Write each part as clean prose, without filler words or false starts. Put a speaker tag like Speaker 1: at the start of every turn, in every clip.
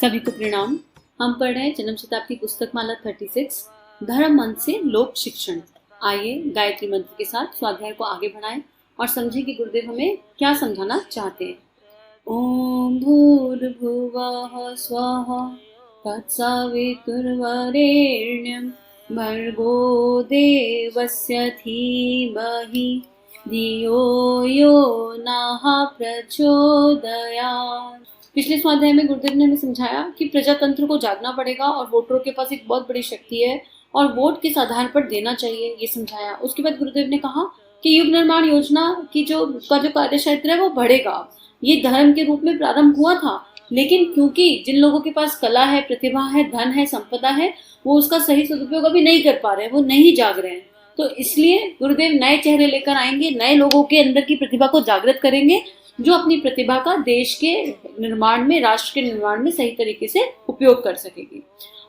Speaker 1: सभी को प्रणाम। हम पढ़ रहे हैं जन्म शताब्दी पुस्तक माला 36 धर्म मंत्र से लोक शिक्षण। आइए गायत्री मंत्र के साथ स्वाध्याय को आगे बढ़ाएं और समझें कि गुरुदेव हमें क्या समझाना चाहते हैं। ओम भूर्भुवः स्वः तत्सवितुर्वरेण्यं भर्गो देवस्य धीमहि धियो यो नः प्रचोदयात्। पिछले स्वाध्याय में गुरुदेव ने हमें समझाया कि प्रजातंत्र को जागना पड़ेगा और वोटरों के पास एक बहुत बड़ी शक्ति है और वोट किस आधार पर देना चाहिए ये समझाया। उसके बाद गुरुदेव ने कहा कि युग निर्माण योजना की जो कार्य क्षेत्र है वो बढ़ेगा। ये धर्म के रूप में प्रारंभ हुआ था, लेकिन क्योंकि जिन लोगों के पास कला है, प्रतिभा है, धन है, संपदा है, वो उसका सही सदुपयोग अभी नहीं कर पा रहे हैं, वो नहीं जाग रहे हैं। तो इसलिए गुरुदेव नए चेहरे लेकर आएंगे, नए लोगों के अंदर की प्रतिभा को जागृत करेंगे जो अपनी प्रतिभा का देश के निर्माण में, राष्ट्र के निर्माण में सही तरीके से उपयोग कर सकेगी।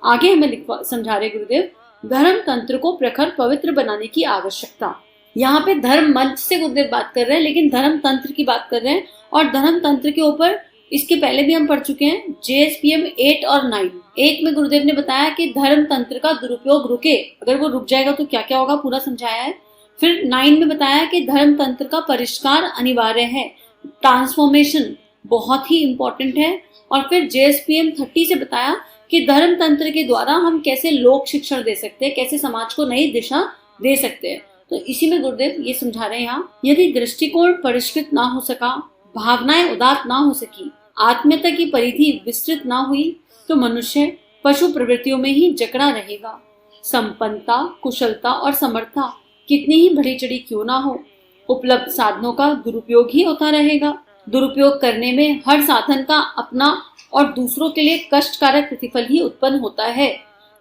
Speaker 1: आगे हमें समझा रहे गुरुदेव धर्म तंत्र को प्रखर पवित्र बनाने की आवश्यकता। यहाँ पे धर्म मंच से गुरुदेव बात कर रहे हैं, लेकिन धर्म तंत्र की बात कर रहे हैं। और धर्म तंत्र के ऊपर इसके पहले भी हम पढ़ चुके हैं JSPM 8 और 9। 1 में गुरुदेव ने बताया कि धर्म तंत्र का दुरुपयोग रुके, अगर वो रुक जाएगा तो क्या क्या होगा पूरा समझाया है। फिर 9 में बताया कि धर्म तंत्र का परिष्कार अनिवार्य है, ट्रांसफॉर्मेशन बहुत ही इंपॉर्टेंट है। और फिर JSPM 30 से बताया कि धर्म तंत्र के द्वारा हम कैसे लोक शिक्षण दे सकते हैं, कैसे समाज को नई दिशा दे सकते हैं। तो इसी में गुरुदेव ये समझा रहे हैं यहाँ, यदि दृष्टिकोण परिष्कृत ना हो सका, भावनाएं उदात ना हो सकी, आत्मीयता की परिधि विस्तृत ना हुई, तो मनुष्य पशु प्रवृत्तियों में ही जकड़ा रहेगा। संपन्नता, कुशलता और समर्था कितनी ही बढ़ी चढ़ी क्यों ना हो, उपलब्ध साधनों का दुरुपयोग ही होता रहेगा। दुरुपयोग करने में हर साधन का अपना और दूसरों के लिए कष्टकारक प्रतिफल ही उत्पन्न होता है।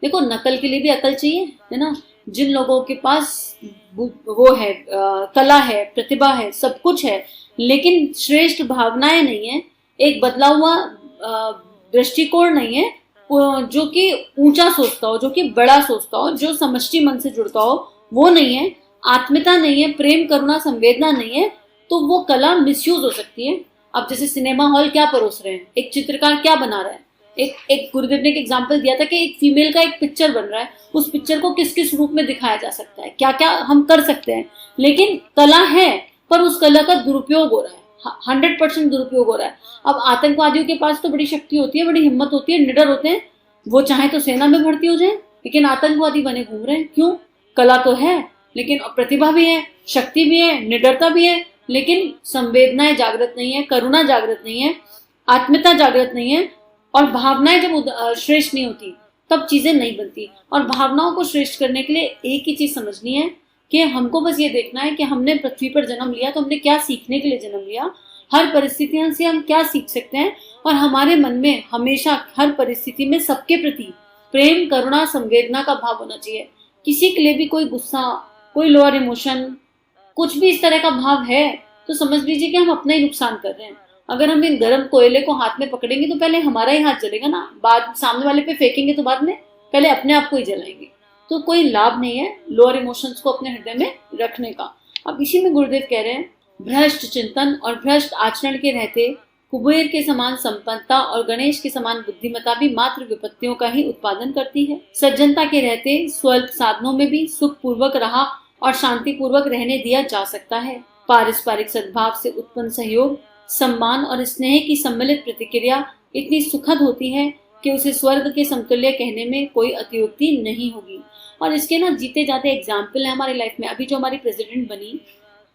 Speaker 1: देखो, नकल के लिए भी अकल चाहिए, है ना। जिन लोगों के पास वो है, कला है, प्रतिभा है, सब कुछ है, लेकिन श्रेष्ठ भावनाएं नहीं है, एक बदला हुआ दृष्टिकोण नहीं है, जो कि ऊंचा सोचता हो, जो कि बड़ा सोचता हो, जो समष्टि मन से जुड़ता हो, वो नहीं है, आत्मीयता नहीं है, प्रेम करुणा संवेदना नहीं है, तो वो कला मिसयूज हो सकती है। अब जैसे सिनेमा हॉल क्या परोस रहे हैं, एक चित्रकार क्या बना रहा है, एक गुरुदेव ने एक एग्जांपल दिया था कि एक फीमेल का एक पिक्चर बन रहा है, उस पिक्चर को किस किस रूप में दिखाया जा सकता है, क्या क्या हम कर सकते हैं। लेकिन कला है, पर उस कला का दुरुपयोग हो रहा है, 100% दुरुपयोग हो रहा है। अब आतंकवादियों के पास तो बड़ी शक्ति होती है, बड़ी हिम्मत होती है, निडर होते हैं, वो चाहे तो सेना में भर्ती हो जाए, लेकिन आतंकवादी बने घूम रहे हैं। क्यों? कला तो है, लेकिन प्रतिभा भी है, शक्ति भी है, निडरता भी है, लेकिन संवेदनाएं जागृत नहीं है, करुणा जागृत नहीं है, आत्मीयता जागृत नहीं है। और भावनाएं जब श्रेष्ठ नहीं होती तब चीजें नहीं बनती। और भावनाओं को श्रेष्ठ करने के लिए एक ही चीज समझनी है कि हमको बस ये देखना है कि हमने पृथ्वी पर जन्म लिया तो हमने क्या सीखने के लिए जन्म लिया, हर परिस्थितियों से हम क्या सीख सकते हैं। और हमारे मन में हमेशा हर परिस्थिति में सबके प्रति प्रेम, करुणा, संवेदना का भाव होना चाहिए। किसी के लिए भी कोई गुस्सा, कोई लोअर इमोशन, कुछ भी इस तरह का भाव है तो समझ लीजिए कि हम अपना ही नुकसान कर रहे हैं। अगर हम इन गर्म कोयले को हाथ में पकड़ेंगे तो पहले हमारा ही हाथ जलेगा ना, बाद सामने वाले पे फेंकेंगे तो बाद में पहले अपने आप को ही जलाएंगे। तो कोई लाभ नहीं है लोअर इमोशंस को अपने हृदय में रखने का। अब इसी में गुरुदेव कह रहे हैं, भ्रष्ट चिंतन और भ्रष्ट आचरण के रहते कुबेर के समान संपन्नता और गणेश के समान बुद्धिमत्ता भी मात्र विपत्तियों का ही उत्पादन करती है। सज्जनता के रहते स्वल्प साधनों में भी सुख पूर्वक रहा और शांति पूर्वक रहने दिया जा सकता है। पारस्परिक सद्भाव से उत्पन्न सहयोग, सम्मान और स्नेह की सम्मिलित प्रतिक्रिया इतनी सुखद होती है कि उसे स्वर्ग के समतुल्य कहने में कोई अतियुक्ति नहीं होगी। और इसके ना जीते जाते एग्जाम्पल है हमारी लाइफ में। अभी जो हमारी प्रेसिडेंट बनी,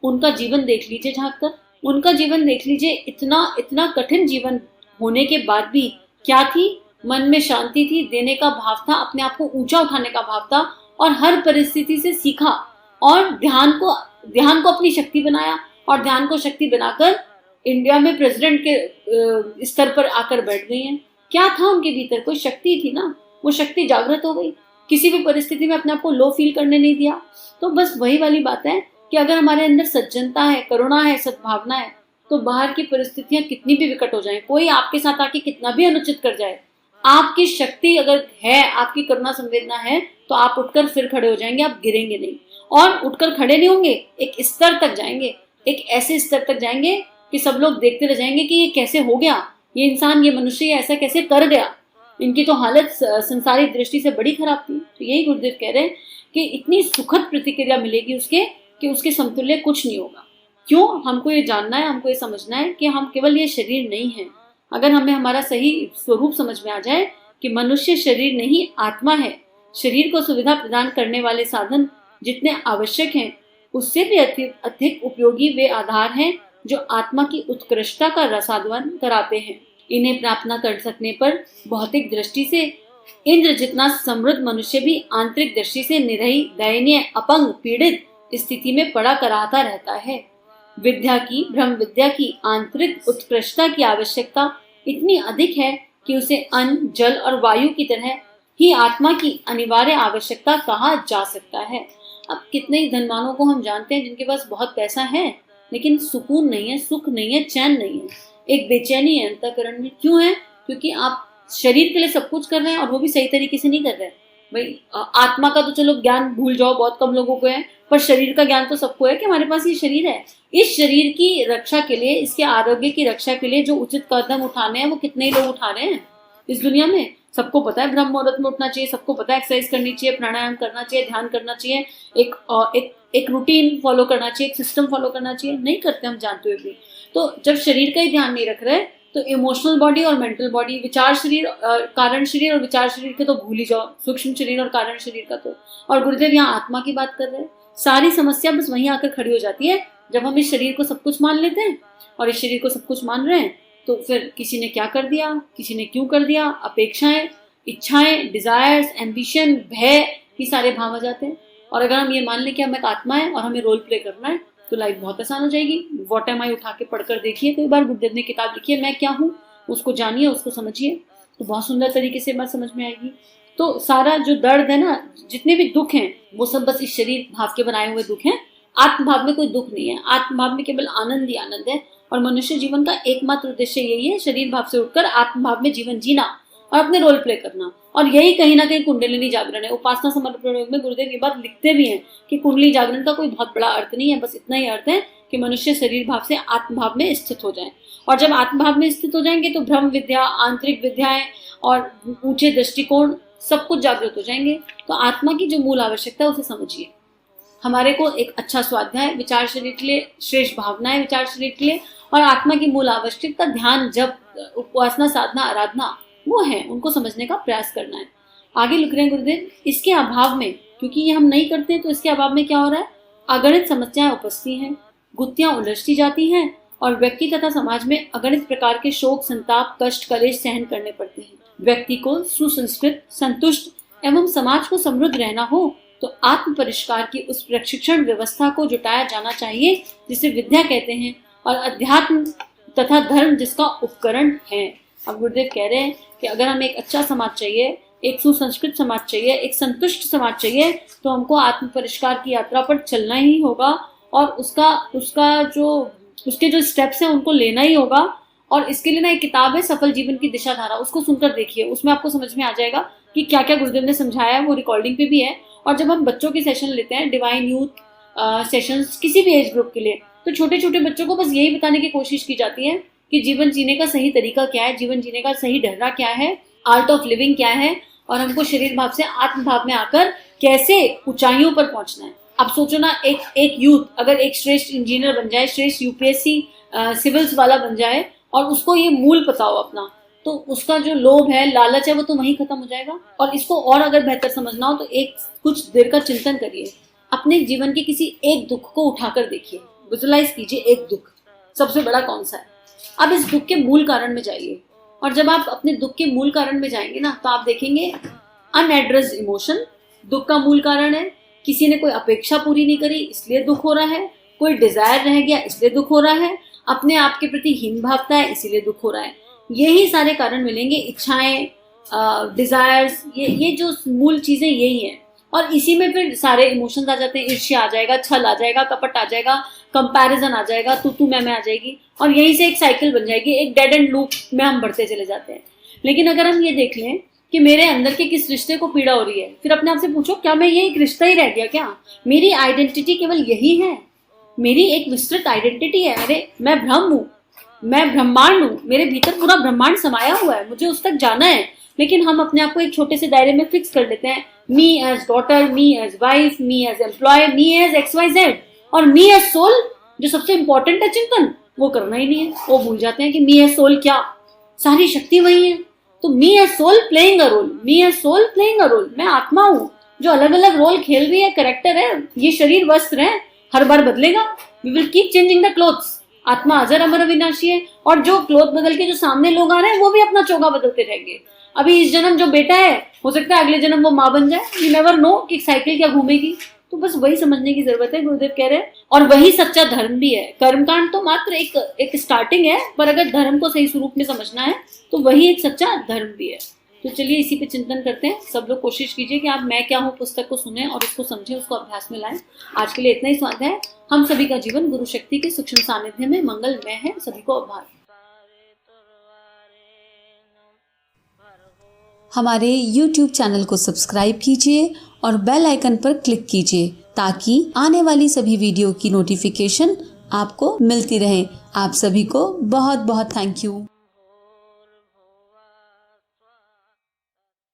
Speaker 1: उनका जीवन देख लीजिए, झांक कर उनका जीवन देख लीजिए। इतना इतना कठिन जीवन होने के बाद भी क्या थी, मन में शांति थी, देने का भाव था, अपने आप को ऊंचा उठाने का भाव था, और हर परिस्थिति से सीखा और ध्यान को अपनी शक्ति बनाया, और ध्यान को शक्ति बनाकर इंडिया में प्रेसिडेंट के स्तर पर आकर बैठ गई हैं। क्या था उनके भीतर? कोई शक्ति थी ना, वो शक्ति जागृत हो गई, किसी भी परिस्थिति में अपने आप को लो फील करने नहीं दिया। तो बस वही वाली बात है कि अगर हमारे अंदर सज्जनता है, करुणा है, सद्भावना है, तो बाहर की परिस्थितियां कितनी भी विकट हो जाएं, कोई आपके साथ आके कितना भी अनुचित कर जाए, आपकी शक्ति अगर है, आपकी करुणा संवेदना है, तो आप उठकर फिर खड़े हो जाएंगे, आप गिरेंगे नहीं। और उठकर खड़े नहीं होंगे, एक स्तर तक जाएंगे, एक ऐसे स्तर तक जाएंगे कि सब लोग देखते रह जाएंगे कि ये कैसे हो गया, ये इंसान, ये मनुष्य, ये ऐसा कैसे कर गया। इनकी तो हालत संसारिक दृष्टि से बड़ी खराब थी। तो यही गुरुदेव कह रहे हैं कि इतनी सुखद प्रतिक्रिया मिलेगी उसके कि उसके समतुल्य कुछ नहीं होगा। क्यों? हमको ये जानना है, हमको ये समझना है कि हम केवल ये शरीर नहीं है। अगर हमें हमारा सही स्वरूप समझ में आ जाए कि मनुष्य शरीर नहीं आत्मा है, शरीर को सुविधा प्रदान करने वाले साधन जितने आवश्यक हैं उससे भी अधिक उपयोगी वे आधार हैं जो आत्मा की उत्कृष्टता का रसादवन कराते हैं। इन्हें प्राप्त न कर सकने पर भौतिक दृष्टि से इंद्र जितना समृद्ध मनुष्य भी आंतरिक दृष्टि से निरही, दयनीय, अपंग, पीड़ित स्थिति में पड़ा कराता रहता है। विद्या की, ब्रह्म विद्या की आंतरिक उत्कृष्टता की आवश्यकता इतनी अधिक है कि उसे अन्न, जल और वायु की तरह ही आत्मा की अनिवार्य आवश्यकता कहा जा सकता है। अब कितने ही धनवानों को हम जानते हैं जिनके पास बहुत पैसा है लेकिन सुकून नहीं है, सुख नहीं है, चैन नहीं है, एक बेचैनी है अंतःकरण में। क्यों है? क्योंकि आप शरीर के लिए सब कुछ कर रहे हैं और वो भी सही तरीके से नहीं कर रहे हैं। भाई आत्मा का तो चलो ज्ञान भूल जाओ, बहुत कम लोगों को है, पर शरीर का ज्ञान तो सबको है कि हमारे पास ये शरीर है। इस शरीर की रक्षा के लिए, इसके आरोग्य की रक्षा के लिए जो उचित कदम उठाने हैं वो कितने ही लोग उठा रहे हैं इस दुनिया में। सबको पता है ब्रह्म मुहूर्त में उठना चाहिए, सबको पता है एक्सरसाइज करनी चाहिए, प्राणायाम करना चाहिए, ध्यान करना चाहिए, एक रूटीन फॉलो करना चाहिए, एक सिस्टम फॉलो करना चाहिए। नहीं करते हम जानते हुए भी। तो जब शरीर का ही ध्यान नहीं रख रहे तो इमोशनल बॉडी और मेंटल बॉडी, विचार शरीर, कारण शरीर और विचार शरीर के तो भूल ही जाओ, सूक्ष्म शरीर और कारण शरीर का तो। और गुरुदेव यहाँ आत्मा की बात कर रहे हैं। सारी समस्या बस वहीं आकर खड़ी हो जाती है जब हम इस शरीर को सब कुछ मान लेते हैं। और इस शरीर को सब कुछ मान रहे हैं तो फिर किसी ने क्या कर दिया, किसी ने क्यों कर दिया, अपेक्षाएं, इच्छाएं, डिजायर्स, एम्बिशन, भय, ये सारे भाव आ जाते हैं। और अगर हम ये मान लें कि हम एक आत्मा है और हमें रोल प्ले करना है तो लाइफ बहुत आसान हो जाएगी। व्हाट एम आई उठा के पढ़कर देखिए, कई बार गुरुदेव ने किताब लिखी है मैं क्या हूँ, उसको जानिए, उसको समझिए, तो बहुत सुंदर तरीके से बात समझ में आएगी। तो सारा जो दर्द है ना, जितने भी दुख हैं वो सब बस इस शरीर भाव के बनाए हुए दुख हैं। आत्म भाव में कोई दुख नहीं है, आत्म भाव में केवल आनंद ही आनंद है। और मनुष्य जीवन का एकमात्र उद्देश्य यही है, शरीर भाव से उठकर आत्म भाव में जीवन जीना और अपने रोल प्ले करना। और यही कहीं ना कहीं कुंडलिनी जागरण है। उपासना समर्पण योग में गुरुदेव ये बात लिखते भी हैं कि कुंडली जागरण का कोई बहुत बड़ा अर्थ नहीं है, बस इतना ही अर्थ है कि मनुष्य शरीर भाव से आत्म भाव में स्थित हो जाए। और जब आत्म भाव में स्थित हो जाएंगे तो ब्रह्म विद्या, आंतरिक विद्याएं और ऊंचे दृष्टिकोण सब कुछ जागृत हो जाएंगे। तो आत्मा की जो मूल आवश्यकता है उसे समझिए। हमारे को एक अच्छा स्वाध्याय विचार शरीर के लिए, श्रेष्ठ भावनाएं विचार शरीर के लिए, और आत्मा की मूल आवश्यकता ध्यान, जप, उपासना, साधना, आराधना वो है, उनको समझने का प्रयास करना है। आगे लिख रहे हैं गुरुदेव, इसके अभाव में, क्योंकि ये हम नहीं करते तो इसके अभाव में क्या हो रहा है, अगणित समस्याएं उपस्थित हैं, गुत्थियां उलझती जाती हैं और व्यक्ति तथा समाज में अगणित प्रकार के शोक, संताप, कष्ट, कलेश सहन करने पड़ते हैं। व्यक्ति को सुसंस्कृत, संतुष्ट एवं समाज को समृद्ध रहना हो तो आत्म परिष्कार की उस प्रशिक्षण व्यवस्था को जुटाया जाना चाहिए जिसे विद्या कहते हैं, और अध्यात्म तथा धर्म जिसका उपकरण है। अब गुरुदेव कह रहे हैं कि अगर हमें एक अच्छा समाज चाहिए, एक सुसंस्कृत समाज चाहिए, एक संतुष्ट समाज चाहिए, तो हमको आत्म परिष्कार की यात्रा पर चलना ही होगा और उसके जो स्टेप्स हैं उनको लेना ही होगा। और इसके लिए ना एक किताब है सफल जीवन की दिशा धारा, उसको सुनकर देखिए, उसमें आपको समझ में आ जाएगा कि क्या क्या गुरुदेव ने समझाया है। वो रिकॉर्डिंग पे भी है। और जब हम बच्चों के सेशन लेते हैं, डिवाइन यूथ सेशंस, किसी भी एज ग्रुप के लिए, तो छोटे छोटे बच्चों को बस यही बताने की कोशिश की जाती है कि जीवन जीने का सही तरीका क्या है, जीवन जीने का सही ढर्रा क्या है, आर्ट ऑफ लिविंग क्या है, और हमको शरीर भाव से आत्म भाव में आकर कैसे ऊंचाइयों पर पहुंचना है। अब सोचो ना, एक यूथ अगर एक श्रेष्ठ इंजीनियर बन जाए, श्रेष्ठ यूपीएससी सिविल्स वाला बन जाए, और उसको ये मूल पता हो अपना, तो उसका जो लोभ है, लालच है, वो तो वहीं खत्म हो जाएगा। और इसको और अगर बेहतर समझना हो तो एक कुछ देर का चिंतन करिए, अपने जीवन के किसी एक दुख को उठाकर देखिए, विजुअलाइज कीजिए एक दुख सबसे बड़ा कौन सा है। अब इस दुख के मूल कारण में जाइए, और जब आप अपने दुख के मूल कारण में जाएंगे ना, तो आप देखेंगे अनएड्रेस्ड इमोशन दुख का मूल कारण है। किसी ने कोई अपेक्षा पूरी नहीं करी इसलिए दुख हो रहा है, कोई डिजायर रह गया इसलिए दुख हो रहा है, अपने आप के प्रति हीन भावता है इसीलिए दुख हो रहा है। यही सारे कारण मिलेंगे, इच्छाएं, डिजायर्स, ये जो मूल चीजें यही हैं। और इसी में फिर सारे इमोशंस आ जाते हैं, ईर्ष्या आ जाएगा, छल आ जाएगा, कपट आ जाएगा, कंपैरिजन आ जाएगा, तू मैं आ जाएगी, और यहीं से एक साइकिल बन जाएगी, एक डेड एंड लूप में हम बढ़ते चले जाते हैं। लेकिन अगर हम ये देख लें कि मेरे अंदर के किस रिश्ते को पीड़ा हो रही है, फिर अपने आप से पूछो, क्या मैं ये एक रिश्ता ही रह गया क्या? मेरी आइडेंटिटी केवल यही है? मेरी एक विस्तृत आइडेंटिटी है, अरे मैं ब्रह्म हूँ, मैं ब्रह्मांड हूँ, मेरे भीतर पूरा ब्रह्मांड समाया हुआ है, मुझे उस तक जाना है। लेकिन हम अपने आप को एक छोटे से दायरे में फिक्स कर लेते हैं, me as daughter, me as wife, me as employ, me as XYZ, और मी एज सोल, जो सबसे इंपॉर्टेंट है चिंतन, वो करना ही नहीं है। वो भूल जाते हैं कि मी एज सोल क्या, सारी शक्ति वही है। तो me as soul playing a role, me as soul playing a role, मैं आत्मा हूँ जो अलग अलग रोल खेल रही है, कैरेक्टर है। ये शरीर वस्त्र है, हर बार बदलेगा, we will keep changing the clothes. आत्मा अजर अमर अविनाशी है, और जो क्लोथ बदल के जो सामने लोग आ रहे हैं वो भी अपना चोगा बदलते रहेंगे। अभी इस जन्म जो बेटा है, हो सकता है अगले जन्म वो माँ बन जाए, यू नेवर नो कि साइकिल क्या घूमेगी। तो बस वही समझने की जरूरत है, गुरुदेव कह रहे हैं। और वही सच्चा धर्म भी है। कर्मकांड तो मात्र एक स्टार्टिंग है, पर अगर धर्म को सही स्वरूप में समझना है तो वही एक सच्चा धर्म भी है। तो चलिए इसी पे चिंतन करते हैं। सब लोग कोशिश कीजिए कि आप मैं क्या हूँ पुस्तक को सुने और उसको समझें, उसको अभ्यास में लाएं। आज के लिए इतना ही स्वाध्याय। हम सभी का जीवन गुरु शक्ति के सूक्ष्म सानिध्य में मंगलमय है। सभी को आभार।
Speaker 2: हमारे YouTube चैनल को सब्सक्राइब कीजिए और बेल आइकन पर क्लिक कीजिए ताकि आने वाली सभी वीडियो की नोटिफिकेशन आपको मिलती रहे। आप सभी को बहुत बहुत थैंक यू।